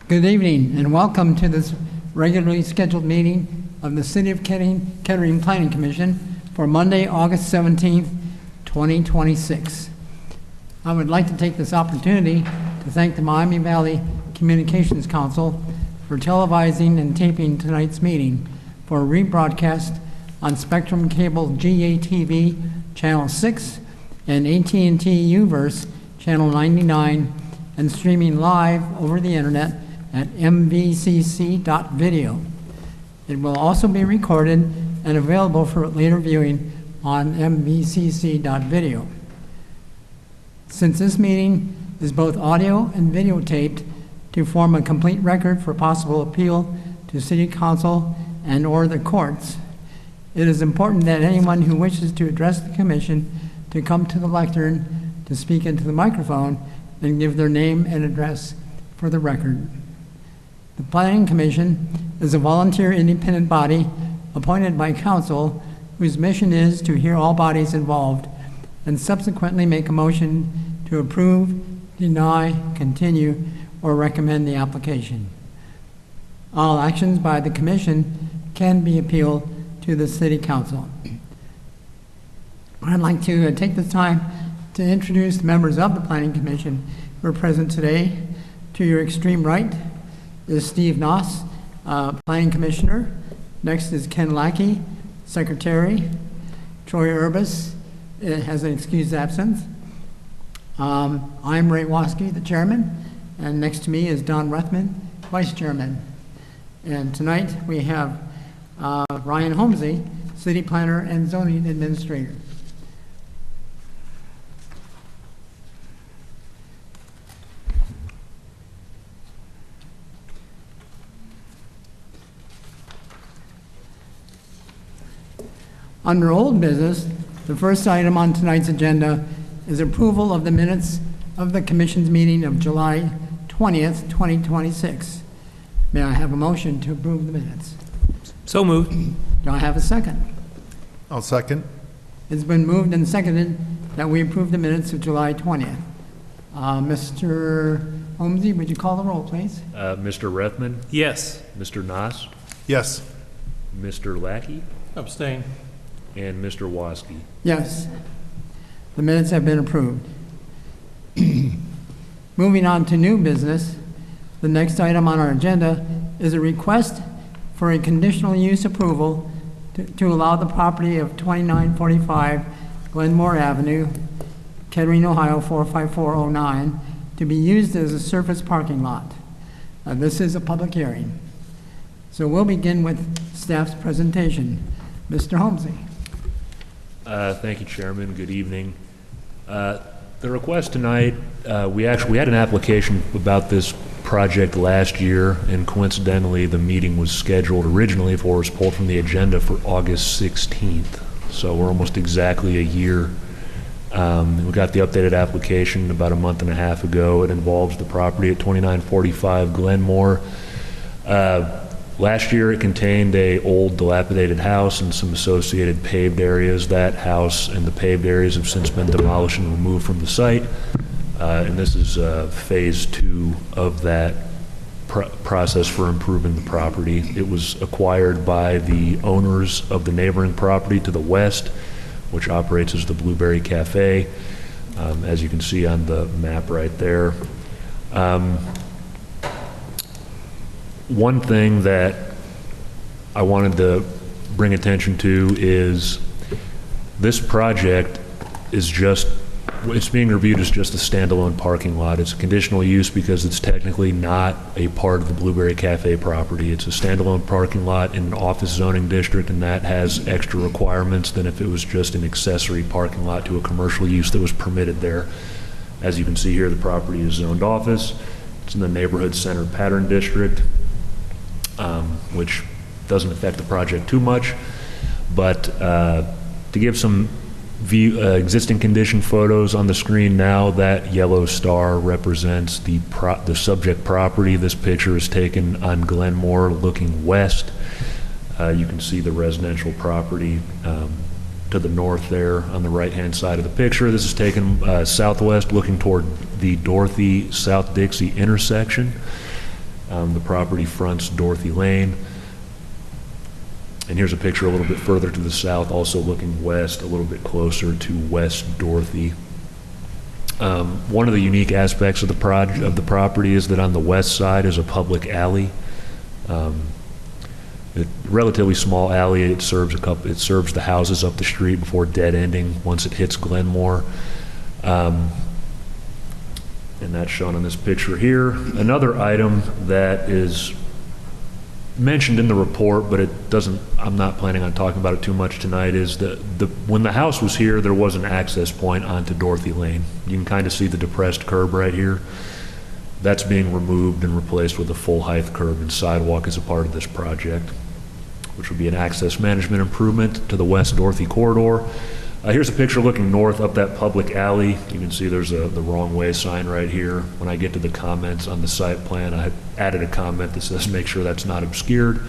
Good evening and welcome to this regularly scheduled meeting of the City of Kettering Planning Commission for Monday, August 17th, 2026. I would like to take this opportunity to thank the Miami Valley Communications Council for televising and taping tonight's meeting for rebroadcast on Spectrum Cable GATV Channel 6 and AT&T Uverse Channel 99 and streaming live over the internet at mvcc.video. It will also be recorded and available for later viewing on mvcc.video. Since this meeting is both audio and videotaped to form a complete record for possible appeal to City Council and or the courts, it is important that anyone who wishes to address the Commission to come to the lectern to speak into the microphone and give their name and address for the record. The Planning Commission is a volunteer independent body appointed by Council whose mission is to hear all bodies involved and subsequently make a motion to approve, deny, continue, or recommend the application. All actions by the Commission can be appealed to the City Council. I'd like to take this time to introduce the members of the Planning Commission who are present today. To your extreme right is Steve Noss, Planning Commissioner. Next is Ken Lackey, Secretary. Troy Urbis has an excused absence. I'm Ray Waskey, the Chairman, and next to me is Don Ruthman, Vice Chairman. And tonight we have Ryan Holmesy, City Planner and Zoning Administrator. Under old business, the first item on tonight's agenda is approval of the minutes of the Commission's meeting of July 20th, 2026. May I have a motion to approve the minutes? So moved. Do I have a second? I'll second. It's been moved and seconded that we approve the minutes of July 20th. Mr. Holmesy, would you call the roll, please? Mr. Rethman? Yes. Mr. Noss? Yes. Mr. Lackey? Abstain. And Mr. Waskey? Yes. The minutes have been approved. Moving on to new business, the next item on our agenda is a request for a conditional use approval to allow the property of 2945 Glenmore Avenue, Kettering, Ohio 45409 to be used as a surface parking lot. This is a public hearing. So we'll begin with staff's presentation. Mr. Holmesy. Thank you, Chairman. Good evening. The request tonight, we had an application about this project last year, and coincidentally the meeting was scheduled originally for, was pulled from the agenda for August 16th. So we're almost exactly a year. We got the updated application about a month and a half ago. It involves the property at 2945 Glenmore. Last year it contained a old dilapidated house and some associated paved areas. That house and the paved areas have since been demolished and removed from the site. And this is phase 2 of that process for improving the property. It was acquired by the owners of the neighboring property to the west, which operates as the Blueberry Cafe, as you can see on the map right there. One thing that I wanted to bring attention to is this project is just, it's being reviewed as just a standalone parking lot. It's a conditional use because it's technically not a part of the Blueberry Cafe property. It's a standalone parking lot in an office zoning district, and that has extra requirements than if it was just an accessory parking lot to a commercial use that was permitted there. As you can see here, the property is zoned office. It's in the neighborhood center pattern district, which doesn't affect the project too much, but to give some existing condition photos on the screen now, that yellow star represents the subject property. This picture is taken on Glenmore looking west. You can see the residential property to the north there on the right-hand side of the picture. This is taken southwest looking toward the Dorothy-South Dixie intersection. The property fronts Dorothy Lane. And here's a picture a little bit further to the south, also looking west, a little bit closer to West Dorothy. One of the unique aspects of the property is that on the west side is a public alley. A relatively small alley. It serves the houses up the street before dead ending once it hits Glenmore. And that's shown on this picture here. Another item that is mentioned in the report, but I'm not planning on talking about it too much tonight, is when the house was here, there was an access point onto Dorothy Lane. You can kind of see the depressed curb right here. That's being removed and replaced with a full-height curb and sidewalk as a part of this project, which would be an access management improvement to the West Dorothy corridor. Here's a picture looking north up that public alley. You can see there's the wrong way sign right here. When I get to the comments on the site plan, I added a comment that says make sure that's not obscured.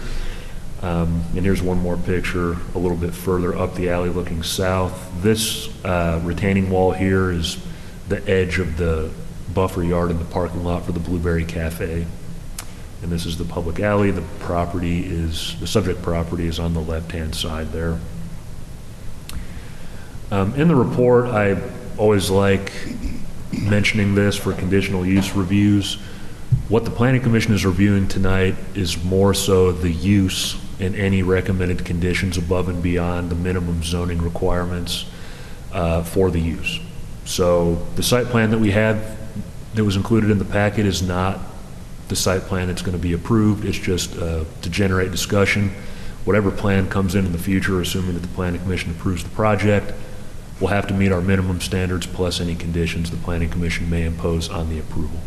And here's one more picture a little bit further up the alley looking south. This retaining wall here is the edge of the buffer yard in the parking lot for the Blueberry Cafe. And this is the public alley. The subject property is on the left-hand side there. In the report, I always like mentioning this for conditional use reviews. What the Planning Commission is reviewing tonight is more so the use and any recommended conditions above and beyond the minimum zoning requirements for the use. So the site plan that we have that was included in the packet is not the site plan that's going to be approved. It's just to generate discussion. Whatever plan comes in the future, assuming that the Planning Commission approves the project, will have to meet our minimum standards plus any conditions the Planning Commission may impose on the approval.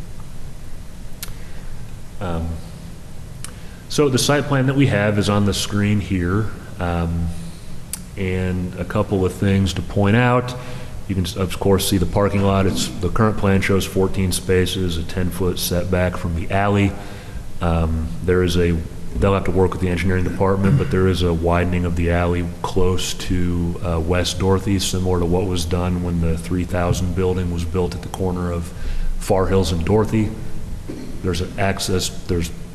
So the site plan that we have is on the screen here, and a couple of things to point out. You can, of course, see the parking lot. The current plan shows 14 spaces, a 10-foot setback from the alley. They'll have to work with the engineering department, but there is a widening of the alley close to West Dorothy, similar to what was done when the 3000 building was built at the corner of Far Hills and Dorothy. There's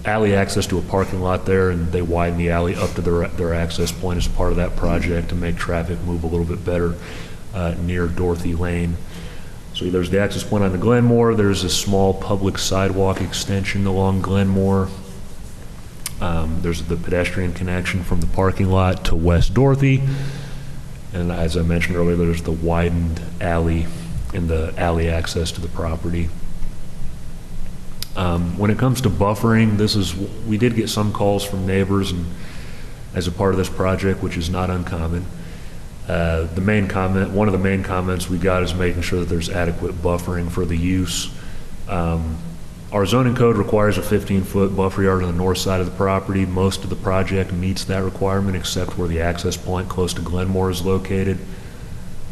alley access to a parking lot there, and they widen the alley up to their access point as part of that project to make traffic move a little bit better near Dorothy Lane. So there's the access point on the Glenmore. There's a small public sidewalk extension along Glenmore. There's the pedestrian connection from the parking lot to West Dorothy. And as I mentioned earlier, there's the widened alley and the alley access to the property. When it comes to buffering, we did get some calls from neighbors and as a part of this project, which is not uncommon. One of the main comments we got is making sure that there's adequate buffering for the use. Our zoning code requires a 15-foot buffer yard on the north side of the property. Most of the project meets that requirement except where the access point close to Glenmore is located.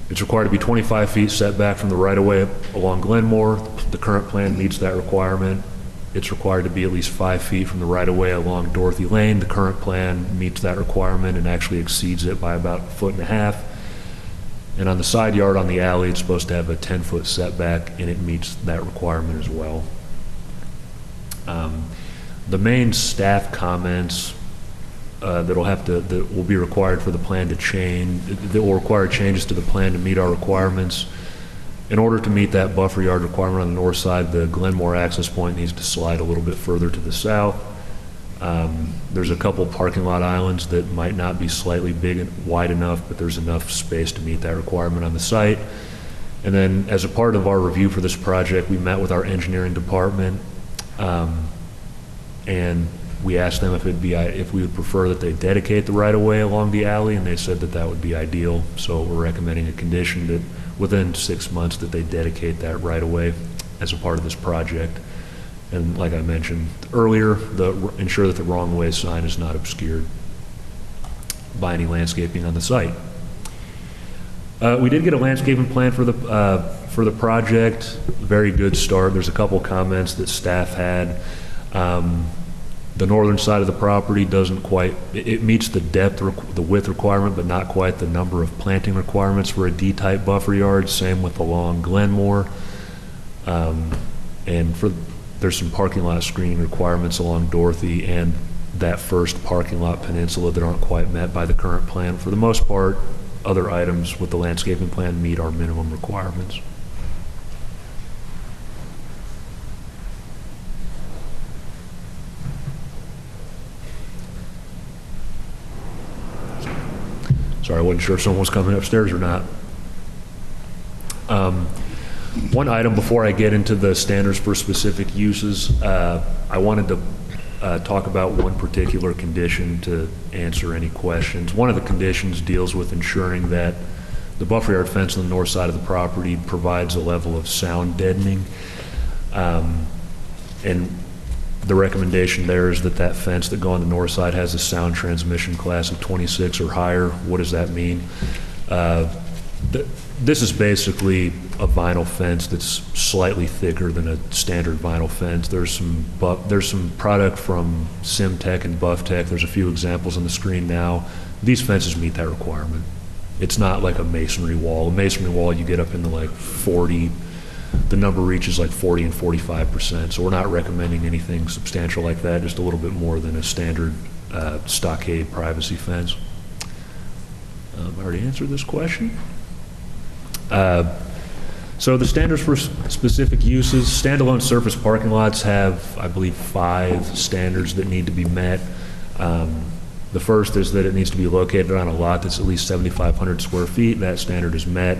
It's required to be 25 feet setback from the right-of-way along Glenmore. The current plan meets that requirement. It's required to be at least 5 feet from the right-of-way along Dorothy Lane. The current plan meets that requirement and actually exceeds it by about 1.5 feet. And on the side yard on the alley, it's supposed to have a 10-foot setback, and it meets that requirement as well. The main staff comments that will be required for the plan to change, that will require changes to the plan to meet our requirements. In order to meet that buffer yard requirement on the north side, the Glenmore access point needs to slide a little bit further to the south. There's a couple parking lot islands that might not be slightly big and wide enough, but there's enough space to meet that requirement on the site. And then as a part of our review for this project, we met with our engineering department, and we asked them if we would prefer that they dedicate the right-of-way along the alley, and they said that would be ideal. So we're recommending a condition that within 6 months that they dedicate that right-of-way as a part of this project. And like I mentioned earlier, ensure that the wrong-way sign is not obscured by any landscaping on the site. We did get a landscaping plan for the project. Very good start. There's a couple comments that staff had. The northern side of the property doesn't quite, it meets the the width requirement, but not quite the number of planting requirements for a D-type buffer yard. Same with along Glenmore. And there's some parking lot screening requirements along Dorothy and that first parking lot peninsula that aren't quite met by the current plan. For the most part, other items with the landscaping plan meet our minimum requirements. Sorry, I wasn't sure if someone was coming upstairs or not. One item before I get into the standards for specific uses, I wanted to talk about one particular condition to answer any questions. One of the conditions deals with ensuring that the buffer yard fence on the north side of the property provides a level of sound deadening. And the recommendation there is that that fence that go on the north side has a sound transmission class of 26 or higher. What does that mean? This is basically a vinyl fence that's slightly thicker than a standard vinyl fence. There's some product from SimTech and BuffTech. There's a few examples on the screen now. These fences meet that requirement. It's not like a masonry wall. A masonry wall, you get up into like 40, the number reaches like 40 and 45%. So we're not recommending anything substantial like that, just a little bit more than a standard stockade privacy fence. I already answered this question. So the standards for specific uses, standalone surface parking lots have, I believe, 5 standards that need to be met. The first is that it needs to be located on a lot that's at least 7,500 square feet. That standard is met.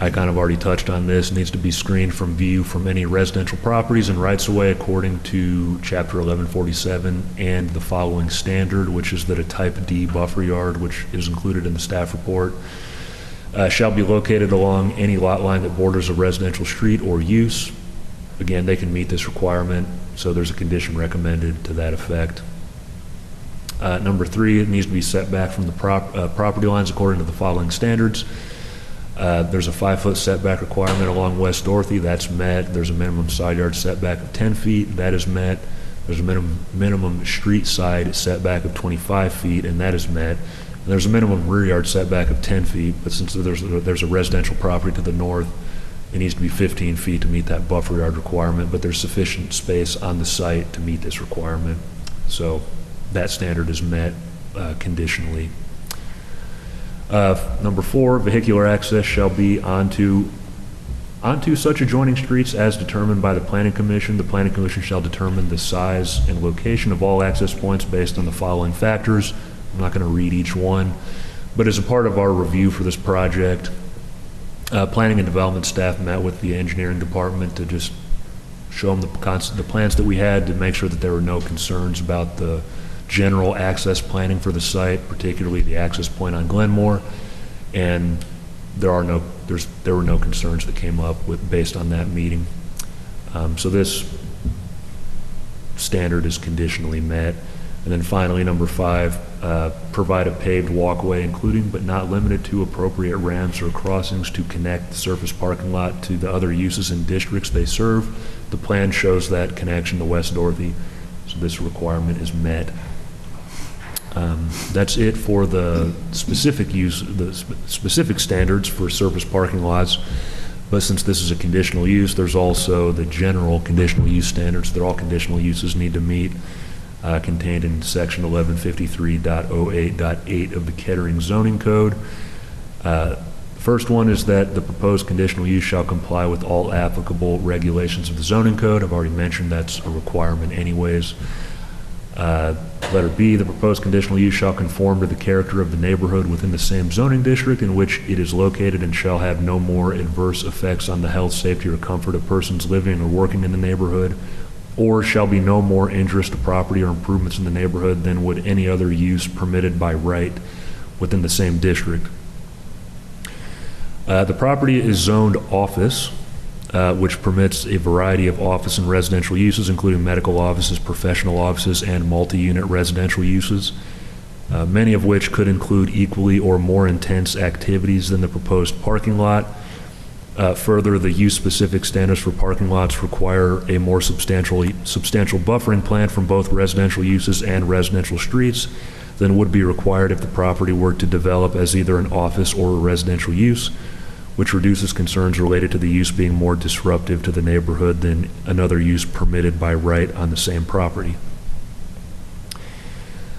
I kind of already touched on this. It needs to be screened from view from any residential properties and rights-of-way according to Chapter 1147 and the following standard, which is that a Type D buffer yard, which is included in the staff report, shall be located along any lot line that borders a residential street or use. Again, they can meet this requirement, so there's a condition recommended to that effect. Number 3, it needs to be set back from the property lines according to the following standards. There's a 5-foot setback requirement along West Dorothy. That's met. There's a minimum side yard setback of 10 feet. That is met. There's a minimum street side setback of 25 feet, and that is met. And there's a minimum rear yard setback of 10 feet, but since there's a residential property to the north, it needs to be 15 feet to meet that buffer yard requirement, but there's sufficient space on the site to meet this requirement. So that standard is met conditionally. Number 4, vehicular access shall be onto such adjoining streets as determined by the Planning Commission. The Planning Commission shall determine the size and location of all access points based on the following factors. I'm not going to read each one, but as a part of our review for this project, planning and development staff met with the engineering department to just show them the plans that we had to make sure that there were no concerns about the general access planning for the site, particularly the access point on Glenmore, and there were no concerns that came up based on that meeting. So this standard is conditionally met. And then finally, number 5, provide a paved walkway, including but not limited to appropriate ramps or crossings to connect the surface parking lot to the other uses and districts they serve. The plan shows that connection to West Dorothy, so this requirement is met. That's it for the specific standards for surface parking lots. But since this is a conditional use, there's also the general conditional use standards that all conditional uses need to meet, contained in section 1153.08.8 of the Kettering zoning code. First one is that the proposed conditional use shall comply with all applicable regulations of the zoning code. I've already mentioned that's a requirement anyways. Letter B, the proposed conditional use shall conform to the character of the neighborhood within the same zoning district in which it is located and shall have no more adverse effects on the health, safety, or comfort of persons living or working in the neighborhood, or shall be no more injurious to property or improvements in the neighborhood than would any other use permitted by right within the same district. The property is zoned office, which permits a variety of office and residential uses, including medical offices, professional offices, and multi-unit residential uses, many of which could include equally or more intense activities than the proposed parking lot. Further, the use-specific standards for parking lots require a more substantial buffering plan from both residential uses and residential streets than would be required if the property were to develop as either an office or a residential use. which reduces concerns related to the use being more disruptive to the neighborhood than another use permitted by right on the same property.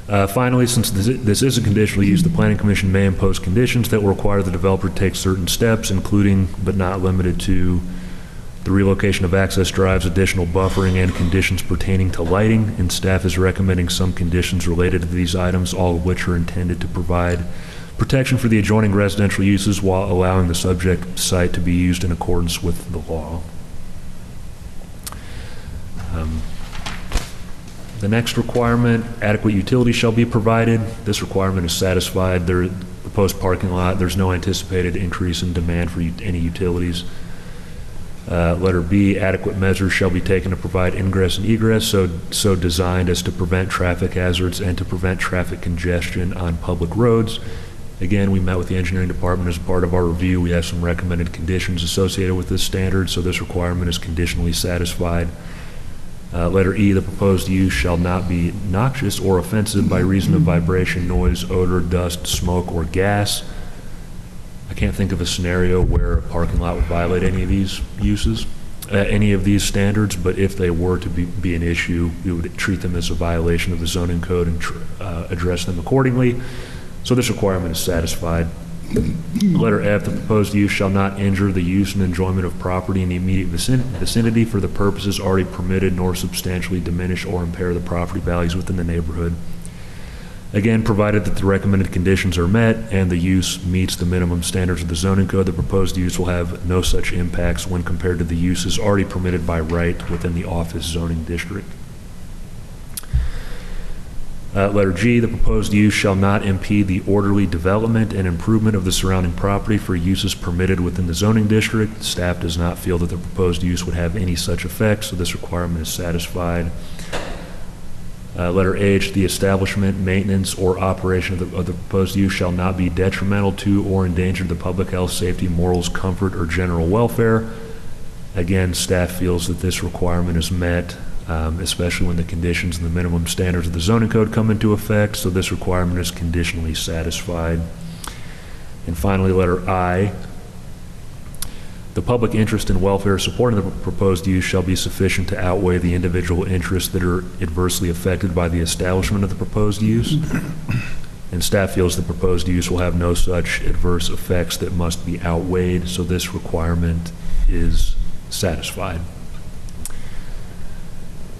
Finally, since this is a conditional use, the Planning Commission may impose conditions that will require the developer to take certain steps, including but not limited to the relocation of access drives, additional buffering, and conditions pertaining to lighting. And staff is recommending some conditions related to these items, all of which are intended to provide protection for the adjoining residential uses while allowing the subject site to be used in accordance with the law. The next requirement, adequate utilities shall be provided. This requirement is satisfied. The proposed parking lot, there's no anticipated increase in demand for any utilities. Letter B, adequate measures shall be taken to provide ingress and egress so designed as to prevent traffic hazards and to prevent traffic congestion on public roads. Again, we met with the engineering department as part of our review. We have some recommended conditions associated with this standard, so this requirement is conditionally satisfied. Letter E, the proposed use shall not be noxious or offensive by reason of vibration, noise, odor, dust, smoke, or gas. I can't think of a scenario where a parking lot would violate any of these uses, any of these standards, but if they were to be an issue, we would treat them as a violation of the zoning code and address them accordingly. So this requirement is satisfied. Letter F, the proposed use shall not injure the use and enjoyment of property in the immediate vicinity for the purposes already permitted, nor substantially diminish or impair the property values within the neighborhood. Again, provided that the recommended conditions are met and the use meets the minimum standards of the zoning code, the proposed use will have no such impacts when compared to the uses already permitted by right within the office zoning district. Letter G, the proposed use shall not impede the orderly development and improvement of the surrounding property for uses permitted within the zoning district. Staff does not feel that the proposed use would have any such effect, so this requirement is satisfied. Letter H, the establishment, maintenance, or operation of the proposed use shall not be detrimental to or endanger the public health, safety, morals, comfort, or general welfare. Again, staff feels that this requirement is met, especially when the conditions and the minimum standards of the zoning code come into effect, so this requirement is conditionally satisfied. And finally, letter I, the public interest and welfare supporting the proposed use shall be sufficient to outweigh the individual interests that are adversely affected by the establishment of the proposed use. And staff feels the proposed use will have no such adverse effects that must be outweighed, so this requirement is satisfied.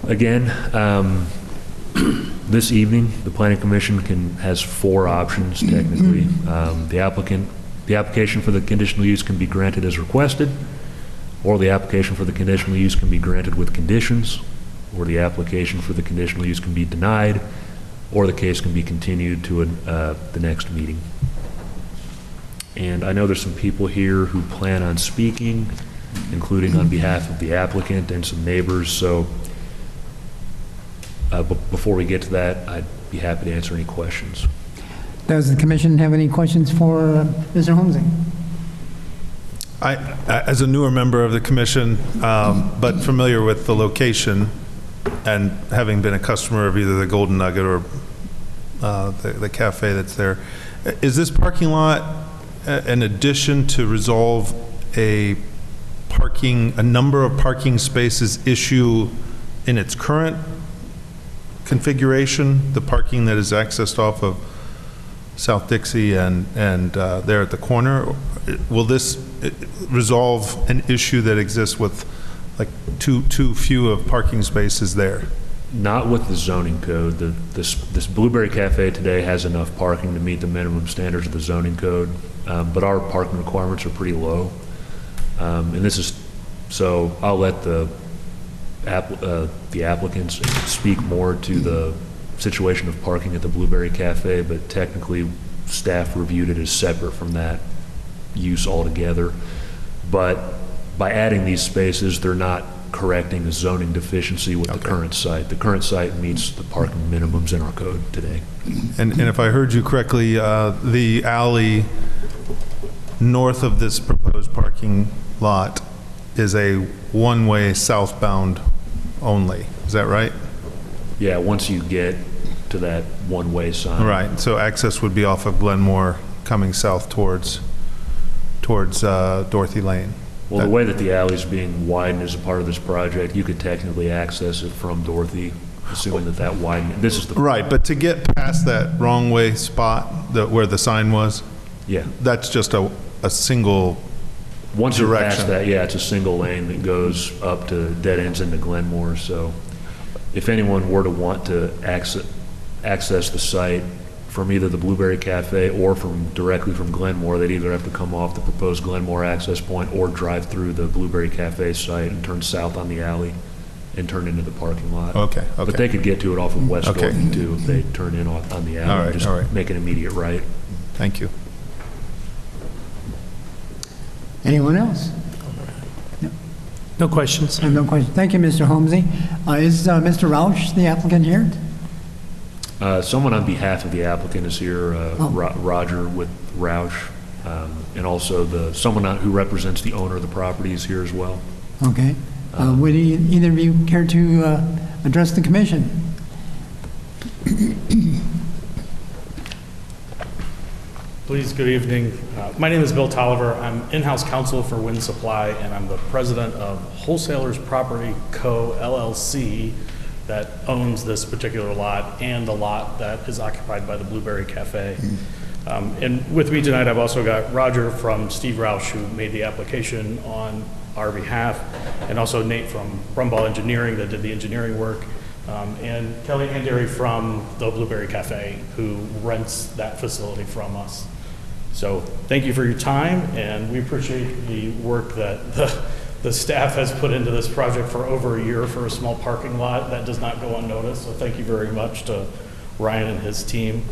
Again, this evening, the Planning Commission has 4 options technically. The application for the conditional use can be granted as requested, or the application for the conditional use can be granted with conditions, or the application for the conditional use can be denied, or the case can be continued to the next meeting. And I know there's some people here who plan on speaking, including on behalf of the applicant and some neighbors, so before we get to that, I'd be happy to answer any questions. Does the commission have any questions for Mr. Holmesy? I, as a newer member of the commission, but familiar with the location and having been a customer of either the Golden Nugget or the cafe that's there, is this parking lot an addition to resolve a number of parking spaces issue in its current configuration, the parking that is accessed off of South Dixie and there at the corner? Will this resolve an issue that exists with like too few of parking spaces there? Not with the zoning code. This Blueberry Cafe today has enough parking to meet the minimum standards of the zoning code, but our parking requirements are pretty low. And this is, so I'll let the applicants speak more to the situation of parking at the Blueberry Cafe, but technically staff reviewed it as separate from that use altogether. But by adding these spaces, they're not correcting a zoning deficiency with the current site. The current site meets the parking minimums in our code today. And if I heard you correctly, the alley north of this proposed parking lot is a one-way southbound only. Is that right? Yeah, once you get to that one-way sign. Right. So access would be off of Glenmore coming south towards towards Dorothy Lane. Well, the way that the alley's being widened as a part of this project, you could technically access it from Dorothy, assuming that that widening, this is the. Right, but to get past that wrong way spot where the sign was, Yeah. that's just a single, Once you pass direction. that, yeah, it's a single lane that goes up to dead ends into Glenmore. So if anyone were to want to access the site from either the Blueberry Cafe or directly from Glenmore, they'd either have to come off the proposed Glenmore access point or drive through the Blueberry Cafe site and turn south on the alley and turn into the parking lot. okay. But they could get to it off of West Okay. Dorothy too if they turn in on the alley. All right, Just all right. make an immediate right. Thank you. Anyone else? No questions. I have no question. Thank you, Mr. Holmesy. Is Mr. Roush the applicant here? Someone on behalf of the applicant is here, Roger with Roush, and also someone who represents the owner of the property is here as well. Okay. Would either of you care to address the commission? Please, good evening. My name is Bill Tolliver. I'm in-house counsel for Wind Supply, and I'm the president of Wholesalers Property Co. LLC that owns this particular lot and the lot that is occupied by the Blueberry Cafe. And with me tonight, I've also got Roger from Steve Roush, who made the application on our behalf, and also Nate from Brumball Engineering that did the engineering work, and Kelly Andary from the Blueberry Cafe, who rents that facility from us. So thank you for your time, and we appreciate the work that the staff has put into this project for over a year for a small parking lot. That does not go unnoticed, so thank you very much to Ryan and his team.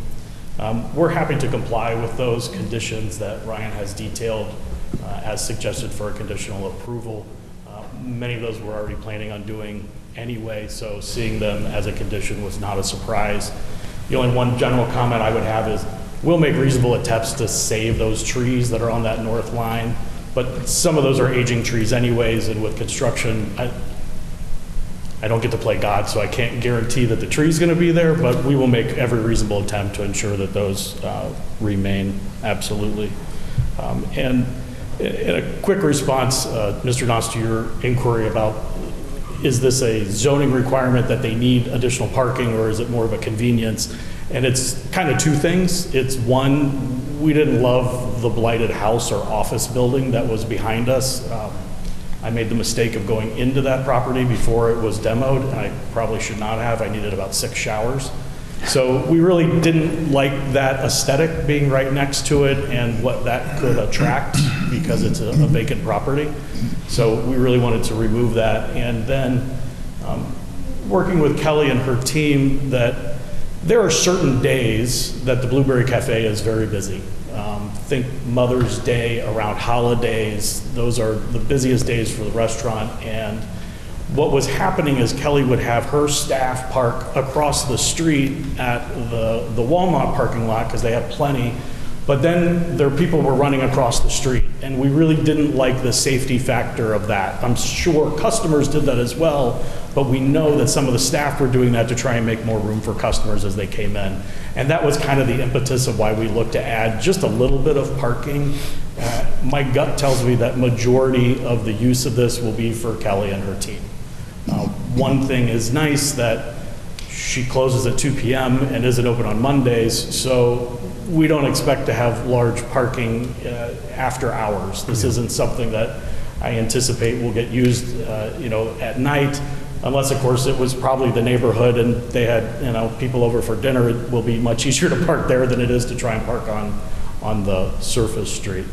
We're happy to comply with those conditions that Ryan has detailed as suggested for a conditional approval. Many of those we're already planning on doing anyway, so seeing them as a condition was not a surprise. The only one general comment I would have is we'll make reasonable attempts to save those trees that are on that north line, but some of those are aging trees anyways, and with construction, I don't get to play God, so I can't guarantee that the tree's going to be there, but we will make every reasonable attempt to ensure that those remain, absolutely. And in a quick response, Mr. Noss, to your inquiry about is this a zoning requirement that they need additional parking, or is it more of a convenience? And it's kind of two things. It's one, we didn't love the blighted house or office building that was behind us. I made the mistake of going into that property before it was demoed, and I probably should not have. I needed about 6 showers. So we really didn't like that aesthetic being right next to it and what that could attract because it's a vacant property. So we really wanted to remove that. And then working with Kelly and her team, that there are certain days that the Blueberry Cafe is very busy. Think Mother's Day, around holidays. Those are the busiest days for the restaurant. And what was happening is Kelly would have her staff park across the street at the Walmart parking lot because they have plenty. But then their people were running across the street, and we really didn't like the safety factor of that. I'm sure customers did that as well, but we know that some of the staff were doing that to try and make more room for customers as they came in. And that was kind of the impetus of why we looked to add just a little bit of parking. My gut tells me that majority of the use of this will be for Kelly and her team. One thing is nice that she closes at 2 p.m. and isn't open on Mondays, so we don't expect to have large parking after hours. This isn't something that I anticipate will get used, at night, unless, of course, it was probably the neighborhood and they had, people over for dinner. It will be much easier to park there than it is to try and park on the surface street.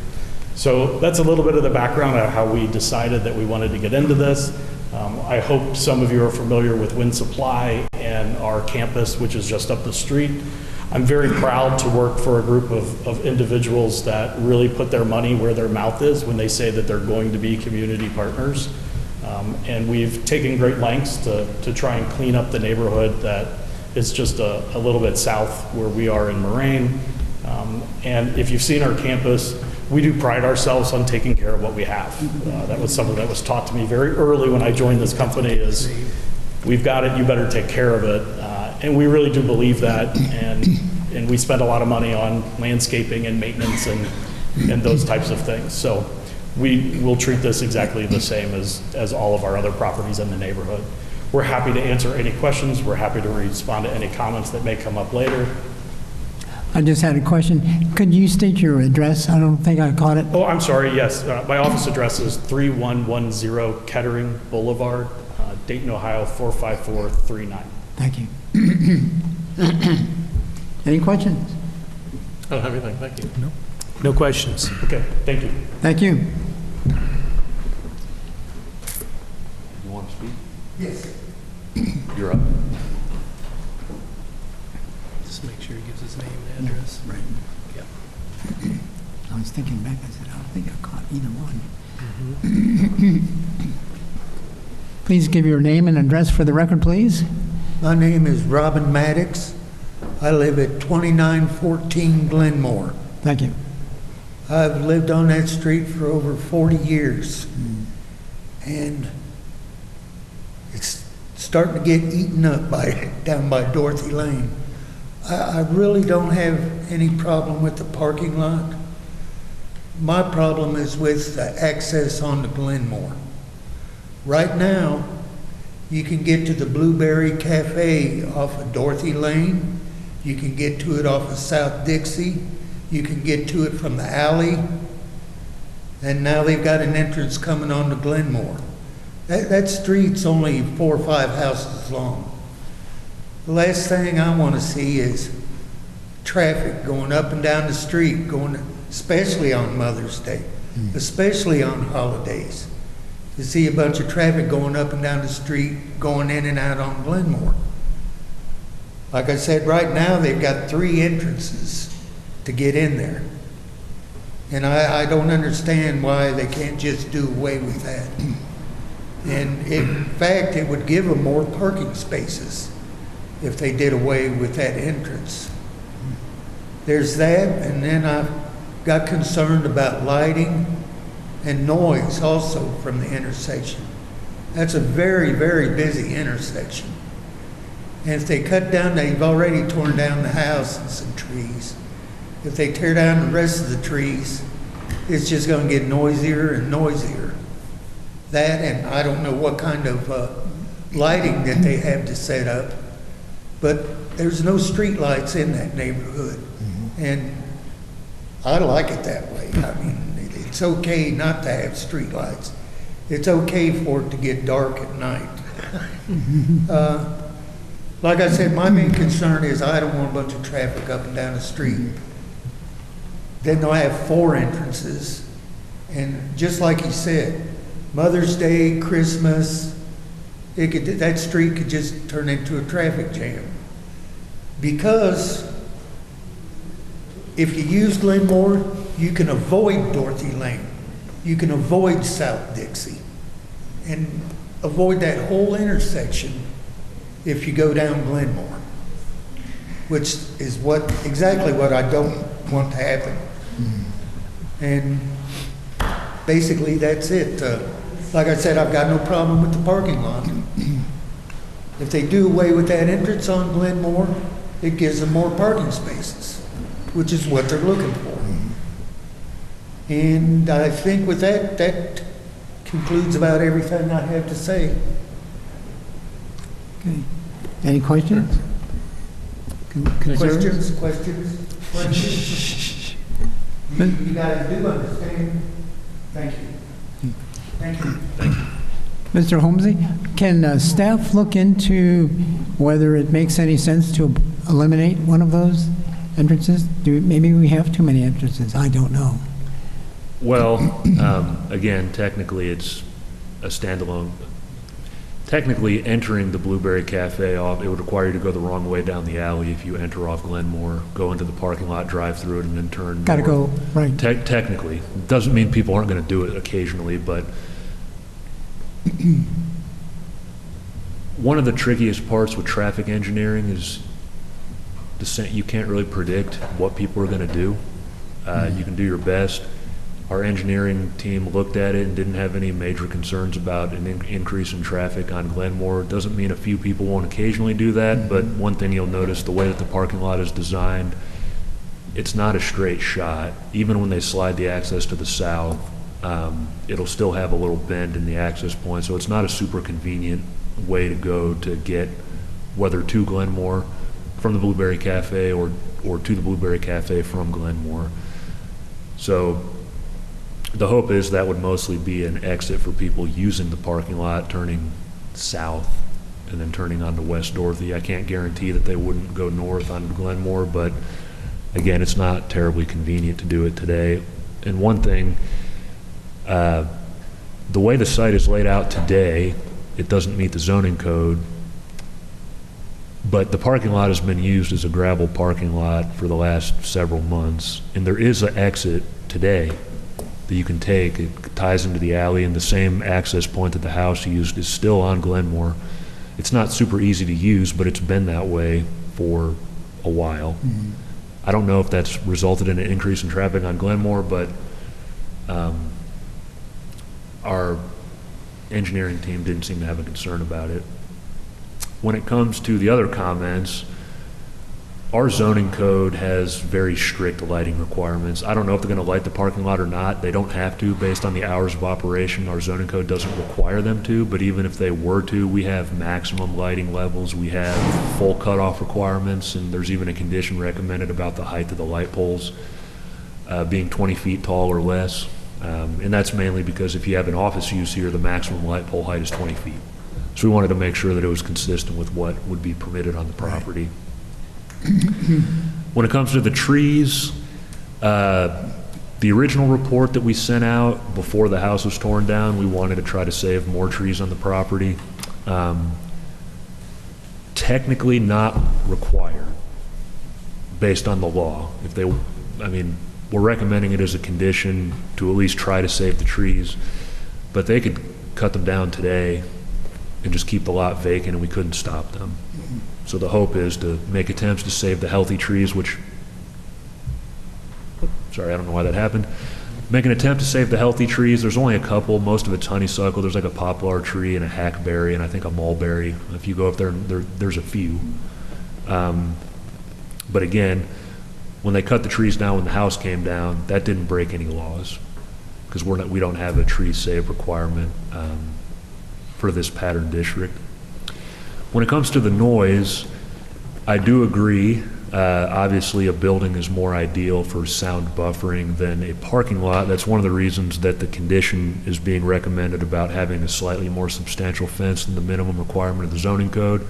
So that's a little bit of the background of how we decided that we wanted to get into this. I hope some of you are familiar with Wind Supply and our campus, which is just up the street. I'm very proud to work for a group of individuals that really put their money where their mouth is when they say that they're going to be community partners. And we've taken great lengths to try and clean up the neighborhood that is just a little bit south where we are in Moraine. And if you've seen our campus, we do pride ourselves on taking care of what we have. That was something that was taught to me very early when I joined this company is, we've got it, you better take care of it. And we really do believe that, and we spend a lot of money on landscaping and maintenance and those types of things. So we will treat this exactly the same as all of our other properties in the neighborhood. We're happy to answer any questions. We're happy to respond to any comments that may come up later. I just had a question. Could you state your address? I don't think I caught it. Oh, I'm sorry, yes. My office address is 3110 Kettering Boulevard, Dayton, Ohio, 45439. Thank you. Any questions? I don't have anything, thank you. No questions. Okay, thank you. Thank you. You want to speak? Yes. You're up. Just make sure he gives his name and address. Right. Yeah. I was thinking back, I said, I don't think I caught either one. Please give your name and address for the record, please. My name is Robin Maddox. I live at 2914 Glenmore. Thank you. I've lived on that street for over 40 years. And it's starting to get eaten up down by Dorothy Lane. I really don't have any problem with the parking lot. My problem is with the access onto Glenmore. Right now, you can get to the Blueberry Cafe off of Dorothy Lane. You can get to it off of South Dixie. You can get to it from the alley. And now they've got an entrance coming onto Glenmore. That street's only 4 or 5 houses long. The last thing I want to see is traffic going up and down the street, especially on Mother's Day, especially on holidays. You see a bunch of traffic going up and down the street, going in and out on Glenmore. Like I said, right now they've got 3 entrances to get in there. And I don't understand why they can't just do away with that. And in fact, it would give them more parking spaces if they did away with that entrance. There's that, and then I got concerned about lighting and noise also from the intersection. That's a very, very busy intersection. And if they cut down, they've already torn down the house and some trees. If they tear down the rest of the trees, it's just going to get noisier and noisier. That, and I don't know what kind of lighting that they have to set up, but there's no street lights in that neighborhood. And I like it that way. I mean, it's okay not to have street lights. It's okay for it to get dark at night. Like I said, my main concern is I don't want a bunch of traffic up and down the street. Then they'll have 4 entrances. And just like he said, Mother's Day, Christmas, that street could just turn into a traffic jam. Because if you use Glenmore, you can avoid Dorothy Lane. You can avoid South Dixie and avoid that whole intersection if you go down Glenmore, which is exactly what I don't want to happen. And basically that's it. Like I said, I've got no problem with the parking lot. If they do away with that entrance on Glenmore, it gives them more parking spaces, which is what they're looking for. And I think with that concludes about everything I have to say. Okay. Any questions? Concerns? Questions? You guys do understand? Thank you. Thank you. Mr. Holmesy, can staff look into whether it makes any sense to eliminate one of those entrances? Maybe we have too many entrances. I don't know. Well, again, technically it's a standalone. Technically, entering the Blueberry Cafe off, it would require you to go the wrong way down the alley if you enter off Glenmore, go into the parking lot, drive through it, and then turn Got to north. go, right. Technically. Doesn't mean people aren't going to do it occasionally, but one of the trickiest parts with traffic engineering is you can't really predict what people are going to do. You can do your best. Our engineering team looked at it and didn't have any major concerns about an increase in traffic on Glenmore. Doesn't mean a few people won't occasionally do that, but one thing you'll notice, the way that the parking lot is designed, it's not a straight shot. Even when they slide the access to the south, it'll still have a little bend in the access point, so it's not a super convenient way to go to get whether to Glenmore from the Blueberry Cafe or to the Blueberry Cafe from Glenmore. So the hope is that would mostly be an exit for people using the parking lot, turning south and then turning onto West Dorothy. I can't guarantee that they wouldn't go north onto Glenmore, but again, it's not terribly convenient to do it today. And one thing, the way the site is laid out today, it doesn't meet the zoning code, but the parking lot has been used as a gravel parking lot for the last several months, and there is an exit today that you can take. It ties into the alley, and the same access point that the house used is still on Glenmore. It's not super easy to use, but it's been that way for a while. Mm-hmm. I don't know if that's resulted in an increase in traffic on Glenmore, but our engineering team didn't seem to have a concern about it. When it comes to the other comments, our zoning code has very strict lighting requirements. I don't know if they're going to light the parking lot or not. They don't have to based on the hours of operation. Our zoning code doesn't require them to, but even if they were to, we have maximum lighting levels. We have full cutoff requirements, and there's even a condition recommended about the height of the light poles being 20 feet tall or less. And that's mainly because if you have an office use here, the maximum light pole height is 20 feet. So we wanted to make sure that it was consistent with what would be permitted on the property. When it comes to the trees, the original report that we sent out before the house was torn down, we wanted to try to save more trees on the property. Technically not required based on the law. We're recommending it as a condition to at least try to save the trees, but they could cut them down today and just keep the lot vacant, and we couldn't stop them. So the hope is to make attempts to save the healthy trees, which, sorry, I don't know why that happened. Make an attempt to save the healthy trees. There's only a couple. Most of it's honeysuckle. There's like a poplar tree and a hackberry and I think a mulberry. If you go up there, there's a few. But again, when they cut the trees down when the house came down, that didn't break any laws because we don't have a tree save requirement for this pattern district. When it comes to the noise, I do agree. Obviously, a building is more ideal for sound buffering than a parking lot. That's one of the reasons that the condition is being recommended about having a slightly more substantial fence than the minimum requirement of the zoning code.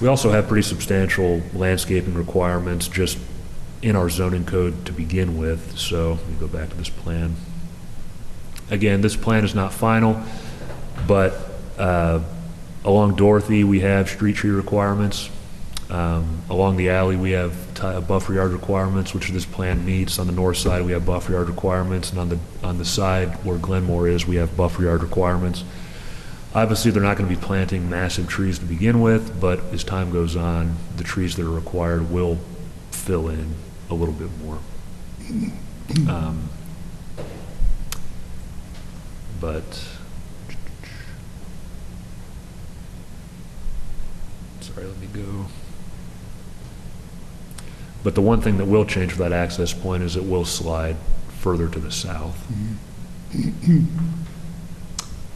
We also have pretty substantial landscaping requirements just in our zoning code to begin with. So let me go back to this plan. Again, this plan is not final, but along Dorothy, we have street tree requirements. Along the alley, we have buffer yard requirements, which this plan meets. On the north side, we have buffer yard requirements, and on the side where Glenmore is, we have buffer yard requirements. Obviously, they're not going to be planting massive trees to begin with, but as time goes on, the trees that are required will fill in a little bit more. Sorry, let me go. But the one thing that will change for that access point is it will slide further to the south.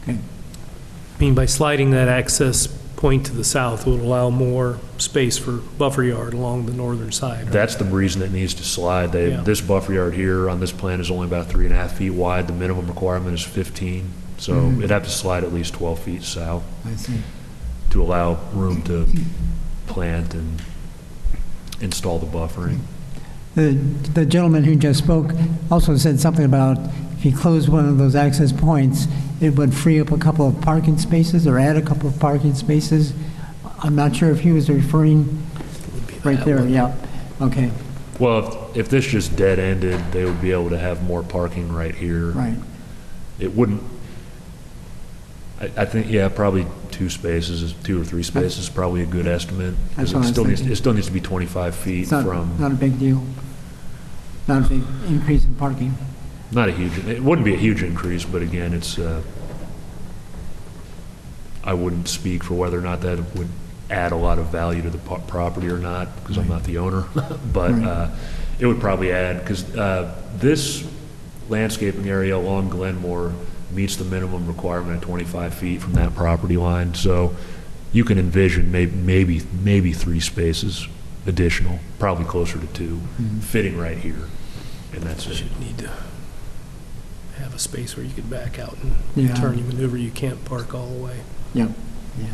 Okay. I mean, by sliding that access point to the south, it would allow more space for buffer yard along the northern side. Right? That's the reason it needs to slide. Yeah. This buffer yard here on this plan is only about 3.5 feet wide. The minimum requirement is 15. So it'd have to slide at least 12 feet south I see. to allow room to plant and install the buffering. The gentleman who just spoke also said something about if you close one of those access points, it would free up a couple of parking spaces or add a couple of parking spaces. I'm not sure if he was referring right there. Yeah. Okay. Well, if this just dead-ended, they would be able to have more parking right here. Right. It wouldn't, I think, yeah, probably 2 or 3 spaces is probably a good estimate. That's Because what I was thinking. it still needs to be 25 feet It's not from, a big deal. Not a big increase in parking. not a huge, it wouldn't be a huge increase, but again, it's, I wouldn't speak for whether or not that would add a lot of value to the property or not, because I'm not the owner, but it would probably add, because this landscaping area along Glenmore meets the minimum requirement of 25 feet from that property line, so you can envision maybe 3 spaces additional, probably closer to 2, fitting right here, and that's it. Should need to have a space where you could back out and Yeah. turn and maneuver. You can't park all the way. Yep, yeah.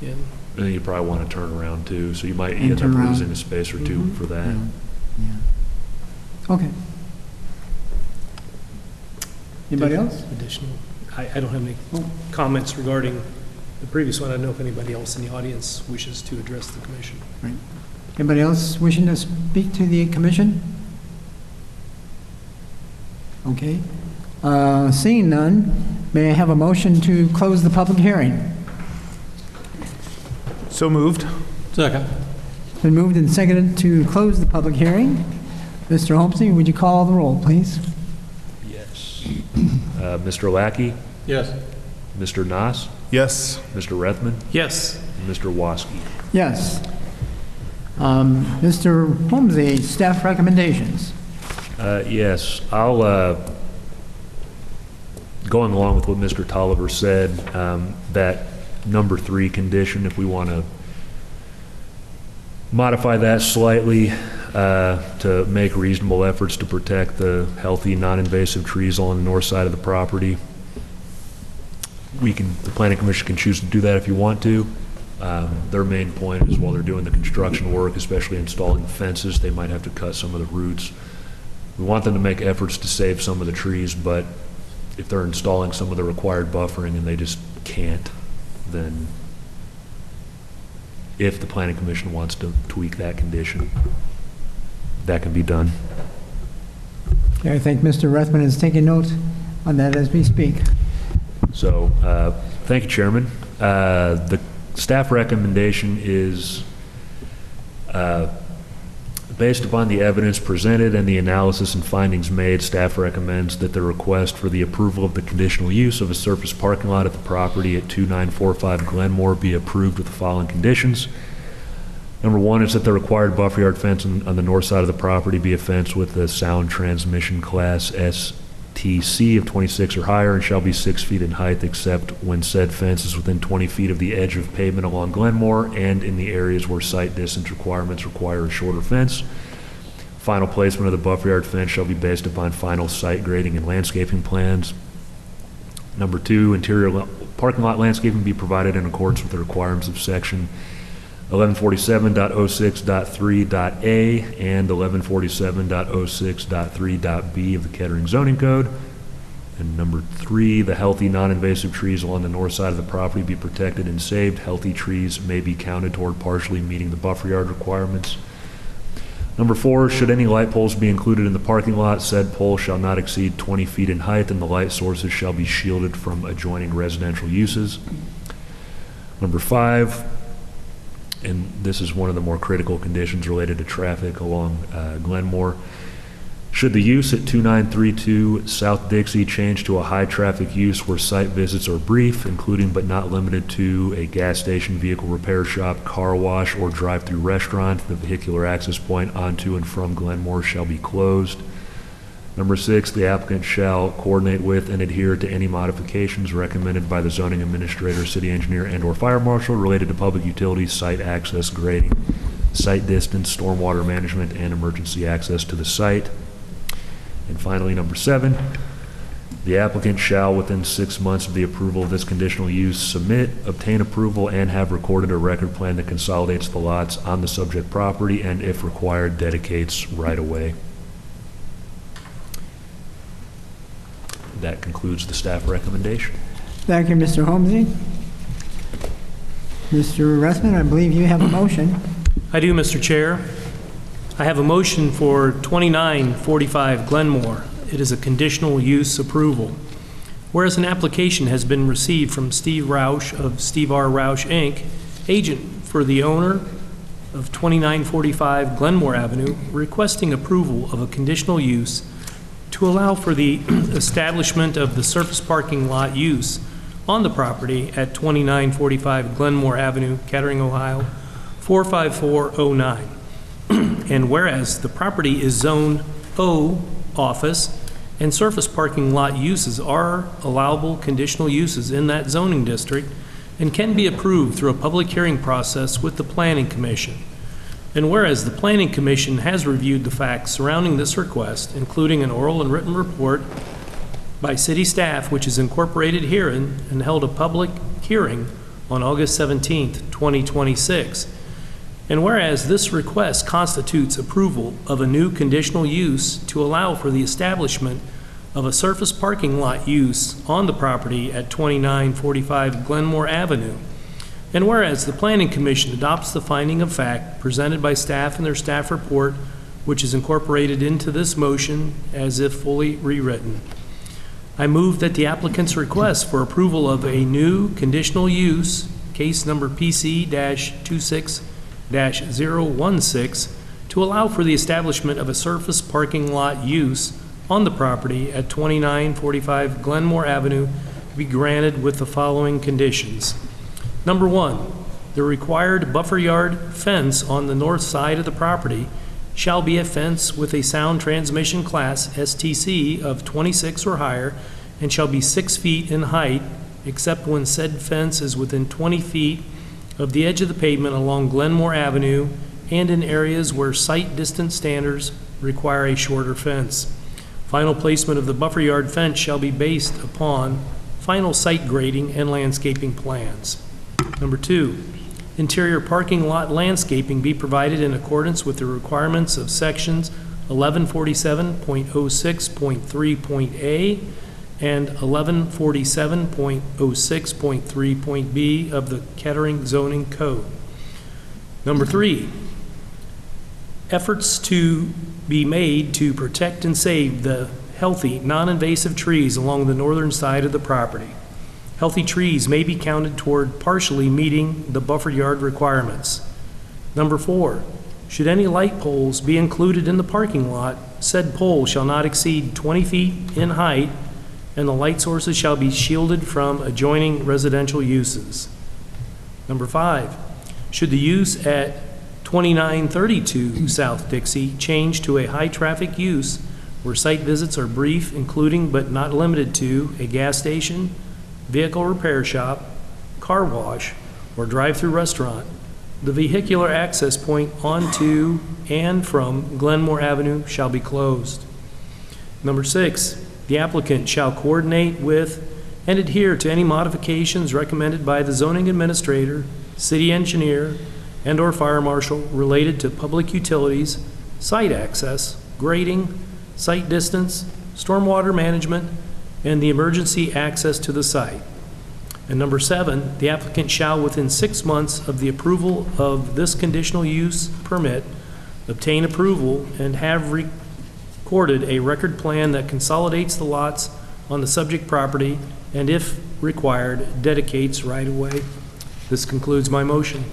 Yeah. And then you probably want to turn around too, so you might And end up turn around. losing a space or 2 for that. Yeah. Okay. Anybody else? Additional. I don't have any comments regarding the previous one. I don't know if anybody else in the audience wishes to address the commission. Right. Anybody else wishing to speak to the commission? Okay. Seeing none, may I have a motion to close the public hearing? So moved. Second. It's been moved and seconded to close the public hearing. Mr. Holmesy, would you call the roll, please? Yes. Mr. Lackey, Yes. Mr. Nass, Yes. Mr. Rethman, Yes. and Mr. Waskey. Yes. Mr. Holmesy, staff recommendations. Yes, I'll, going along with what Mr. Tolliver said, that number 3 condition, if we want to modify that slightly to make reasonable efforts to protect the healthy, non-invasive trees along the north side of the property, the planning commission can choose to do that if you want to. Their main point is while they're doing the construction work, especially installing fences, they might have to cut some of the roots. We want them to make efforts to save some of the trees, but if they're installing some of the required buffering and they just can't, then if the planning commission wants to tweak that condition, that can be done. Okay, I think Mr. Rethman is taking note on that as we speak. So, thank you, Chairman. The staff recommendation is based upon the evidence presented and the analysis and findings made, staff recommends that the request for the approval of the conditional use of a surface parking lot at the property at 2945 Glenmore be approved with the following conditions. Number 1 is that the required buffer yard fence on the north side of the property be a fence with a sound transmission class STC of 26 or higher and shall be 6 feet in height except when said fence is within 20 feet of the edge of pavement along Glenmore and in the areas where site distance requirements require a shorter fence. Final placement of the buffer yard fence shall be based upon final site grading and landscaping plans. Number 2, interior parking lot landscaping be provided in accordance with the requirements of section 1147.06.3.a and 1147.06.3.b of the Kettering zoning code. And number 3, the healthy non-invasive trees along the north side of the property be protected and saved. Healthy trees may be counted toward partially meeting the buffer yard requirements. Number 4, should any light poles be included in the parking lot, said pole shall not exceed 20 feet in height and the light sources shall be shielded from adjoining residential uses. Number 5, and this is one of the more critical conditions related to traffic along Glenmore. Should the use at 2932 South Dixie change to a high-traffic use where site visits are brief, including but not limited to a gas station, vehicle repair shop, car wash, or drive-through restaurant, the vehicular access point onto and from Glenmore shall be closed. Number 6, the applicant shall coordinate with and adhere to any modifications recommended by the zoning administrator, city engineer, and/or fire marshal related to public utilities, site access, grading, site distance, stormwater management, and emergency access to the site. And finally, number 7, the applicant shall, within 6 months of the approval of this conditional use, submit, obtain approval, and have recorded a record plan that consolidates the lots on the subject property and, if required, dedicates right-of-way. That concludes the staff recommendation. Thank you, Mr. Holmesy. Mr. Rethman, I believe you have a motion. I do, Mr. Chair. I have a motion for 2945 Glenmore. It is a conditional use approval. Whereas an application has been received from Steve Roush of Steve R. Roush, Inc., agent for the owner of 2945 Glenmore Avenue, requesting approval of a conditional use to allow for the establishment of the surface parking lot use on the property at 2945 Glenmore Avenue, Kettering, Ohio, 45409. And whereas the property is Zone O office and surface parking lot uses are allowable conditional uses in that zoning district and can be approved through a public hearing process with the Planning Commission. And whereas the Planning Commission has reviewed the facts surrounding this request, including an oral and written report by city staff, which is incorporated herein, and held a public hearing on August 17th, 2026. And whereas this request constitutes approval of a new conditional use to allow for the establishment of a surface parking lot use on the property at 2945 Glenmore Avenue. And whereas the Planning Commission adopts the finding of fact presented by staff in their staff report, which is incorporated into this motion as if fully rewritten. I move that the applicant's request for approval of a new conditional use, case number PC-26-016, to allow for the establishment of a surface parking lot use on the property at 2945 Glenmore Avenue be granted with the following conditions. Number one, the required buffer yard fence on the north side of the property shall be a fence with a sound transmission class STC of 26 or higher and shall be 6 feet in height, except when said fence is within 20 feet of the edge of the pavement along Glenmore Avenue and in areas where site distance standards require a shorter fence. Final placement of the buffer yard fence shall be based upon final site grading and landscaping plans. Number two, interior parking lot landscaping be provided in accordance with the requirements of sections 1147.06.3.a and 1147.06.3.b of the Kettering zoning code. Number three, efforts to be made to protect and save the healthy, non-invasive trees along the northern side of the property. Healthy trees may be counted toward partially meeting the buffer yard requirements. Number four, should any light poles be included in the parking lot, said pole shall not exceed 20 feet in height, and the light sources shall be shielded from adjoining residential uses. Number five, should the use at 2932 South Dixie change to a high-traffic use where site visits are brief, including but not limited to a gas station, vehicle repair shop, car wash, or drive-through restaurant, the vehicular access point onto and from Glenmore Avenue shall be closed. Number six, the applicant shall coordinate with and adhere to any modifications recommended by the zoning administrator, city engineer, and/or fire marshal related to public utilities, site access, grading, site distance, stormwater management, and the emergency access to the site. And number seven, the applicant shall, within 6 months of the approval of this conditional use permit, obtain approval and have recorded a record plan that consolidates the lots on the subject property and, if required, dedicates right-of-way. This concludes my motion.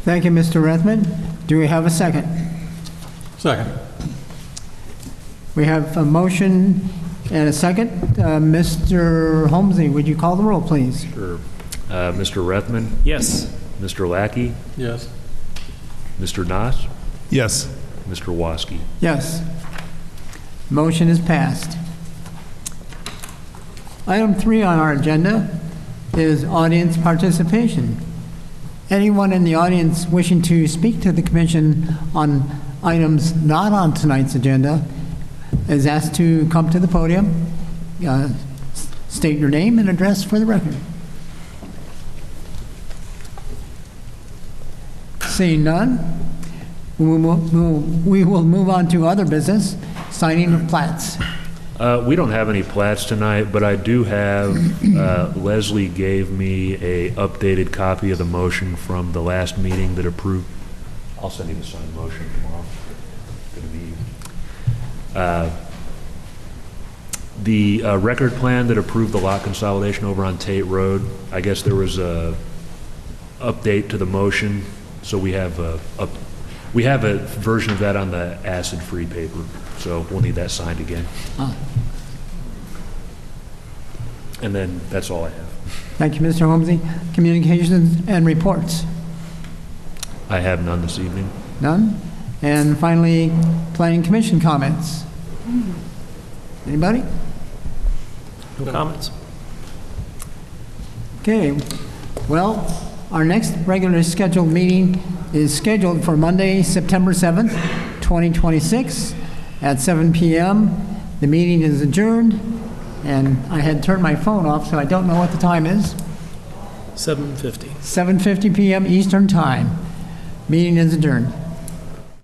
Thank you, Mr. Rethman. Do we have a second? Second. We have a motion and a second. Mr. Holmesy, would you call the roll, please? Sure. Mr. Rethman, Yes. Mr. Lackey, Yes. Mr. Noss, Yes. Mr. Waskey. Yes. Motion is passed. Item 3 on our agenda is audience participation. Anyone in the audience wishing to speak to the commission on items not on tonight's agenda is asked to come to the podium, state your name and address for the record. Seeing none, we will move on to other business, signing of plats. We don't have any plats tonight, but I do have, Leslie gave me a updated copy of the motion from the last meeting that approved. I'll send you the signed motion tomorrow. Good to meet you. The record plan that approved the lot consolidation over on Tate Road, I guess there was a update to the motion, so we have a version of that on the acid-free paper, so we'll need that signed again. And then that's all I have. Thank you, Mr. Holmesy. Communications and reports. I have none this evening. None? And finally, Planning Commission comments. Anybody? No comments. Okay, well, our next regularly scheduled meeting is scheduled for Monday, September 7th, 2026, at 7 p.m. The meeting is adjourned, and I had turned my phone off, so I don't know what the time is. 7:50. 7:50 p.m. Eastern Time. Meeting is adjourned.